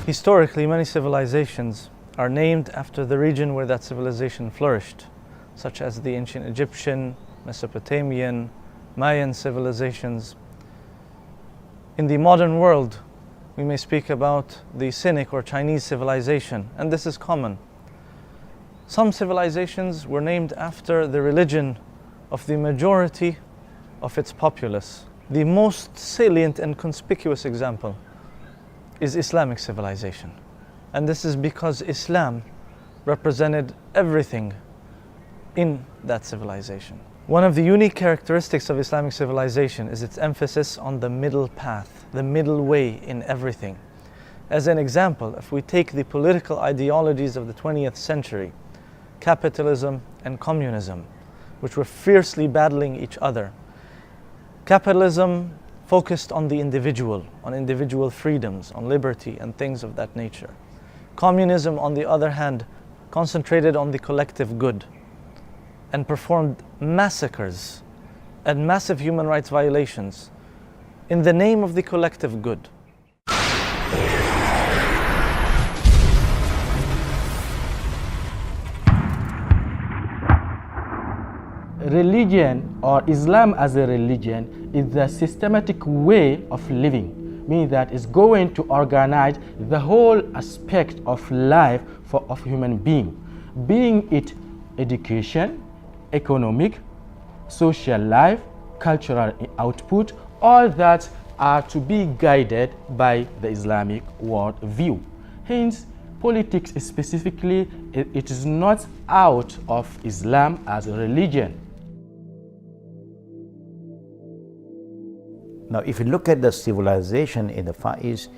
Historically, many civilizations are named after the region where that civilization flourished, such as the ancient Egyptian, Mesopotamian, Mayan civilizations. In the modern world, we may speak about the Sinic or Chinese civilization, and this is common. Some civilizations were named after the religion of the majority of its populace. The most salient and conspicuous example is Islamic civilization. And this is because Islam represented everything in that civilization. One of the unique characteristics of Islamic civilization is its emphasis on the middle path, the middle way in everything. As an example, if we take the political ideologies of the 20th century, capitalism and communism, which were fiercely battling each other. Capitalism focused on the individual, on individual freedoms, on liberty and things of that nature. Communism, on the other hand, concentrated on the collective good and performed massacres and massive human rights violations in the name of the collective good. Religion, or Islam as a religion, is the systematic way of living, meaning that it's going to organize the whole aspect of life of human being it education, economic, social life, cultural output, all that are to be guided by the Islamic world view. Hence, politics specifically, it is not out of Islam as a religion. Now, if you look at the civilization in the Far East,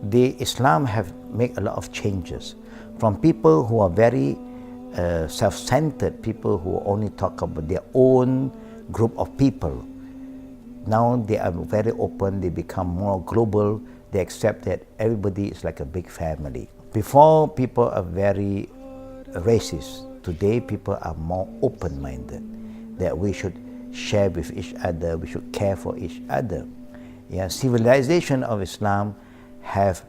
the Islam have made a lot of changes. From people who are very self-centered, people who only talk about their own group of people. Now they are very open, they become more global, they accept that everybody is like a big family. Before, people are very racist. Today, people are more open-minded, that we should share with each other, we should care for each other. Yeah, civilization of Islam have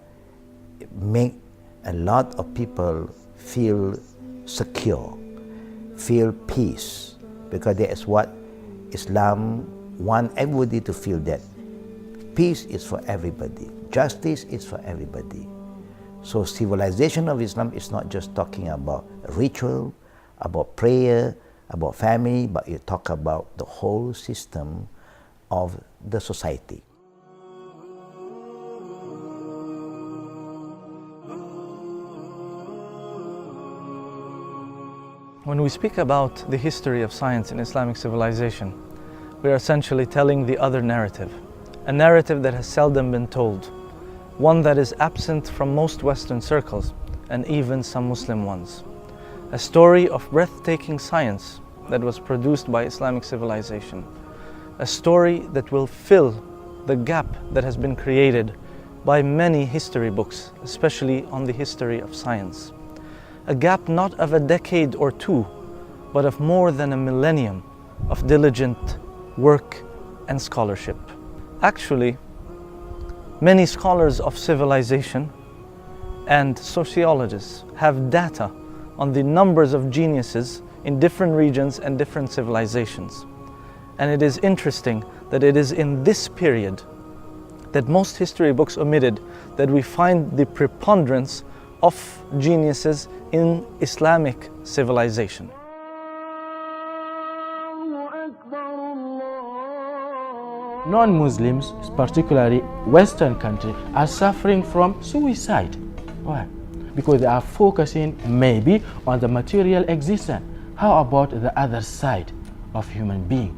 made a lot of people feel secure, feel peace, because that is what Islam wants everybody to feel, that peace is for everybody, justice is for everybody. So civilization of Islam is not just talking about ritual, about prayer, about family, but you talk about the whole system of the society. When we speak about the history of science in Islamic civilization, we are essentially telling the other narrative, a narrative that has seldom been told, one that is absent from most Western circles and even some Muslim ones. A story of breathtaking science that was produced by Islamic civilization. A story that will fill the gap that has been created by many history books, especially on the history of science. A gap not of a decade or two, but of more than a millennium of diligent work and scholarship. Actually, many scholars of civilization and sociologists have data on the numbers of geniuses in different regions and different civilizations. And it is interesting that it is in this period that most history books omitted that we find the preponderance of geniuses in Islamic civilization. Non-Muslims, particularly Western countries, are suffering from suicide. Why? Because they are focusing maybe on the material existence. How about the other side of human being?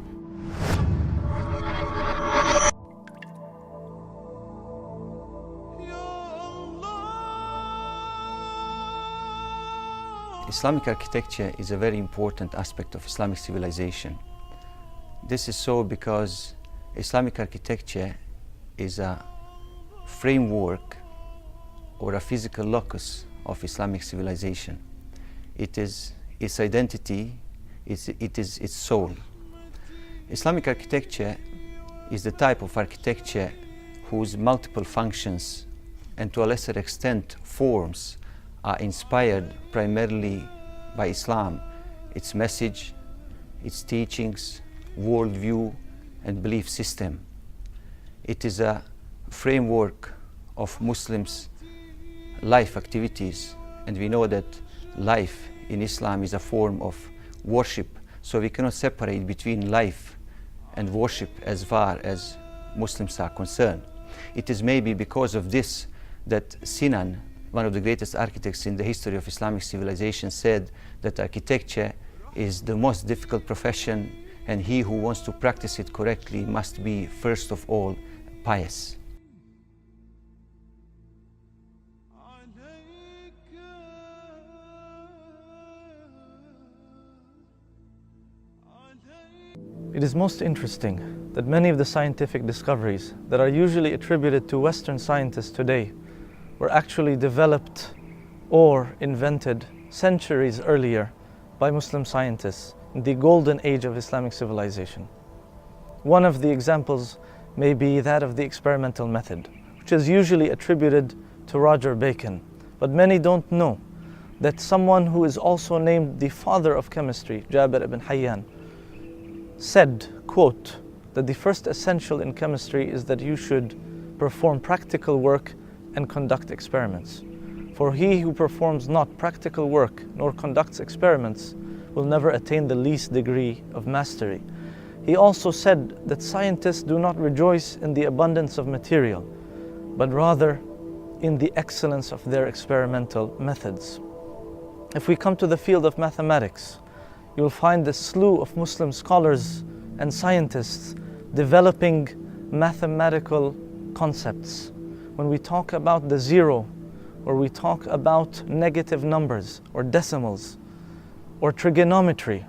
Islamic architecture is a very important aspect of Islamic civilization. This is so because Islamic architecture is a framework or a physical locus of Islamic civilization. It is its identity, it is its soul. Islamic architecture is the type of architecture whose multiple functions and to a lesser extent forms are inspired primarily by Islam, its message, its teachings, worldview, and belief system. It is a framework of Muslims' life activities, and we know that life in Islam is a form of worship, so we cannot separate between life and worship as far as Muslims are concerned. It is maybe because of this that Sinan, one of the greatest architects in the history of Islamic civilization, said that architecture is the most difficult profession, and he who wants to practice it correctly must be, first of all, pious. It is most interesting that many of the scientific discoveries that are usually attributed to Western scientists today were actually developed or invented centuries earlier by Muslim scientists in the golden age of Islamic civilization. One of the examples may be that of the experimental method, which is usually attributed to Roger Bacon, but many don't know that someone who is also named the father of chemistry, Jabir ibn Hayyan, said, quote, that the first essential in chemistry is that you should perform practical work and conduct experiments. For he who performs not practical work nor conducts experiments will never attain the least degree of mastery. He also said that scientists do not rejoice in the abundance of material, but rather in the excellence of their experimental methods. If we come to the field of mathematics, you'll find a slew of Muslim scholars and scientists developing mathematical concepts. When we talk about the zero, or we talk about negative numbers or decimals or trigonometry,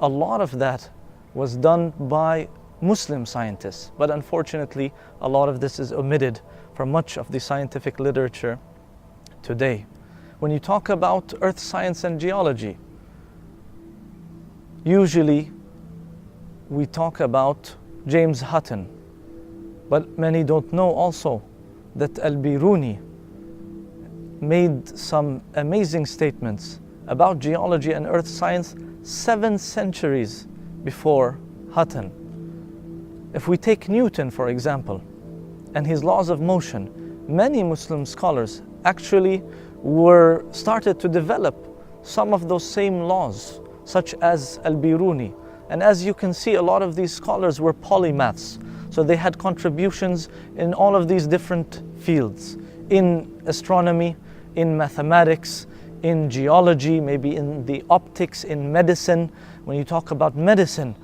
a lot of that was done by Muslim scientists, but unfortunately a lot of this is omitted from much of the scientific literature today. When you talk about earth science and geology, usually we talk about James Hutton, but many don't know also that Al-Biruni made some amazing statements about geology and earth science 7 centuries before Hutton. If we take Newton, for example, and his laws of motion, many Muslim scholars actually started to develop some of those same laws, such as Al-Biruni. And as you can see, a lot of these scholars were polymaths, so they had contributions in all of these different fields, in astronomy, in mathematics, in geology, maybe in the optics, in medicine. When you talk about medicine,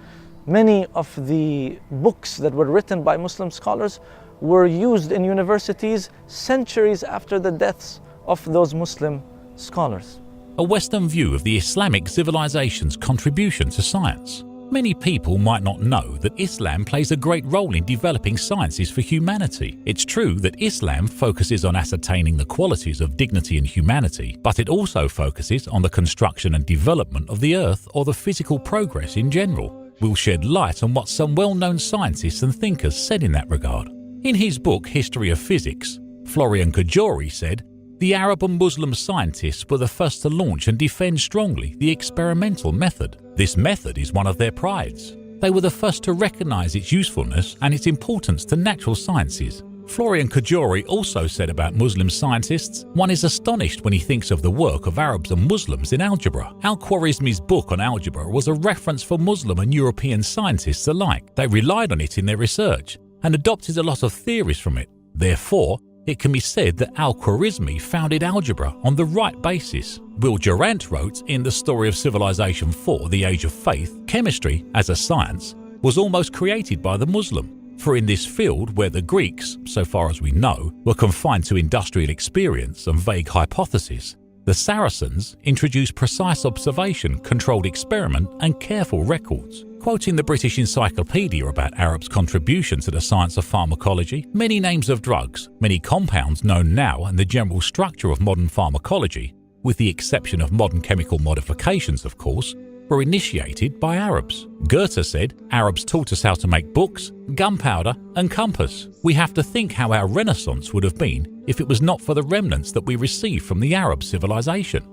many of the books that were written by Muslim scholars were used in universities centuries after the deaths of those Muslim scholars. A Western view of the Islamic civilization's contribution to science. Many people might not know that Islam plays a great role in developing sciences for humanity. It's true that Islam focuses on ascertaining the qualities of dignity and humanity, but it also focuses on the construction and development of the earth or the physical progress in general. We'll shed light on what some well-known scientists and thinkers said in that regard. In his book History of Physics, Florian Cajori said, "The Arab and Muslim scientists were the first to launch and defend strongly the experimental method. This method is one of their prides. They were the first to recognize its usefulness and its importance to natural sciences." Florian Cajori also said about Muslim scientists, "One is astonished when he thinks of the work of Arabs and Muslims in algebra. Al-Khwarizmi's book on algebra was a reference for Muslim and European scientists alike. They relied on it in their research and adopted a lot of theories from it. Therefore, it can be said that Al-Khwarizmi founded algebra on the right basis." Will Durant wrote in The Story of Civilization 4, The Age of Faith, "Chemistry, as a science, was almost created by the Muslim. For in this field where the Greeks, so far as we know, were confined to industrial experience and vague hypotheses, the Saracens introduced precise observation, controlled experiment and careful records." Quoting the British Encyclopedia about Arabs' contribution to the science of pharmacology, many names of drugs, many compounds known now and the general structure of modern pharmacology, with the exception of modern chemical modifications of course, were initiated by Arabs. Goethe said, Arabs taught us how to make books, gunpowder and compass. We have to think how our Renaissance would have been if it was not for the remnants that we received from the Arab civilization.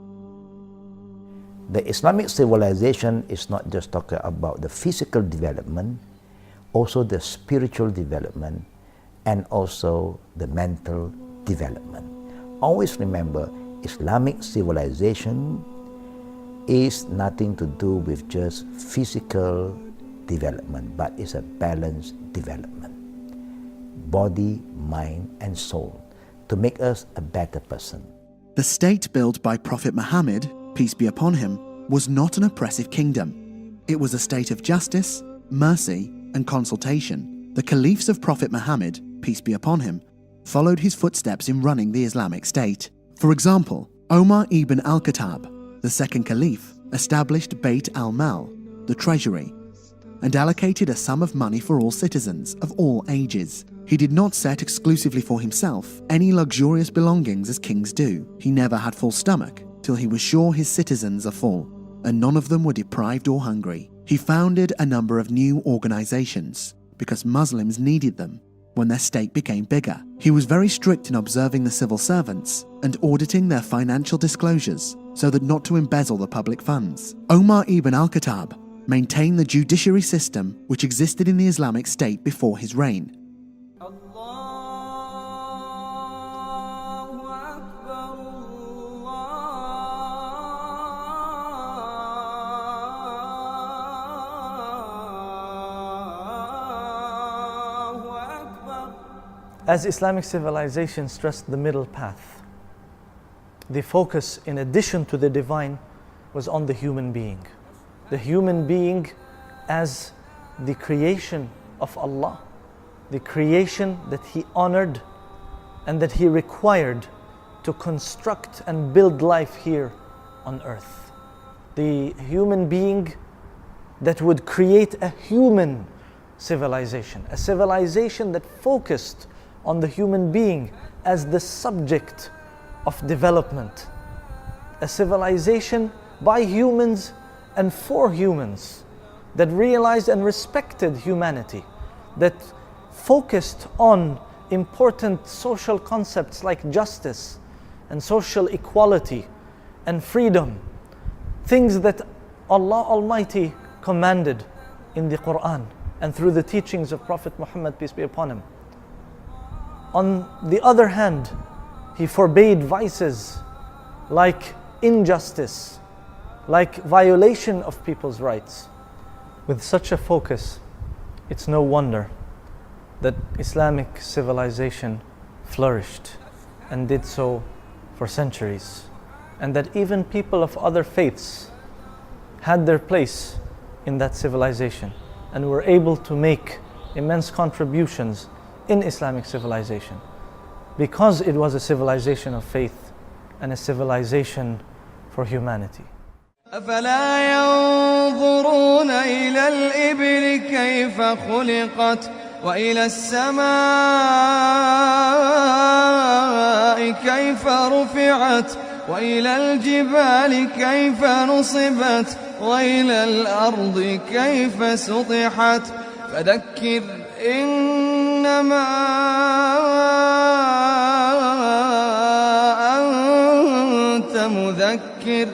The Islamic civilization is not just talking about the physical development, also the spiritual development and also the mental development. Always remember, Islamic civilization is nothing to do with just physical development, but it's a balanced development. Body, mind, and soul, to make us a better person. The state built by Prophet Muhammad, peace be upon him, was not an oppressive kingdom. It was a state of justice, mercy, and consultation. The caliphs of Prophet Muhammad, peace be upon him, followed his footsteps in running the Islamic State. For example, Omar ibn al-Khattab, the second caliph, established Bayt al-Mal, the treasury, and allocated a sum of money for all citizens of all ages. He did not set exclusively for himself any luxurious belongings as kings do. He never had full stomach till he was sure his citizens are full, and none of them were deprived or hungry. He founded a number of new organizations because Muslims needed them when their state became bigger. He was very strict in observing the civil servants and auditing their financial disclosures so that not to embezzle the public funds. Omar ibn al-Khattab maintained the judiciary system which existed in the Islamic State before his reign. As Islamic civilization stressed the middle path, the focus, in addition to the divine, was on the human being. The human being as the creation of Allah, the creation that He honored and that He required to construct and build life here on earth. The human being that would create a human civilization, a civilization that focused on the human being as the subject of development. A civilization by humans and for humans that realized and respected humanity, that focused on important social concepts like justice and social equality and freedom, things that Allah Almighty commanded in the Quran and through the teachings of Prophet Muhammad, peace be upon him. On the other hand, He forbade vices like injustice, like violation of people's rights. With such a focus, it's no wonder that Islamic civilization flourished and did so for centuries, and that even people of other faiths had their place in that civilization and were able to make immense contributions in Islamic civilization, because it was a civilization of faith and a civilization for humanity. أفلا ينظرون إلى الإبل كيف خلقت وإلى السماء كيف رفعت وإلى الجبال كيف نصبت وإلى الأرض كيف سطحت فذكر إنما أنت مذكر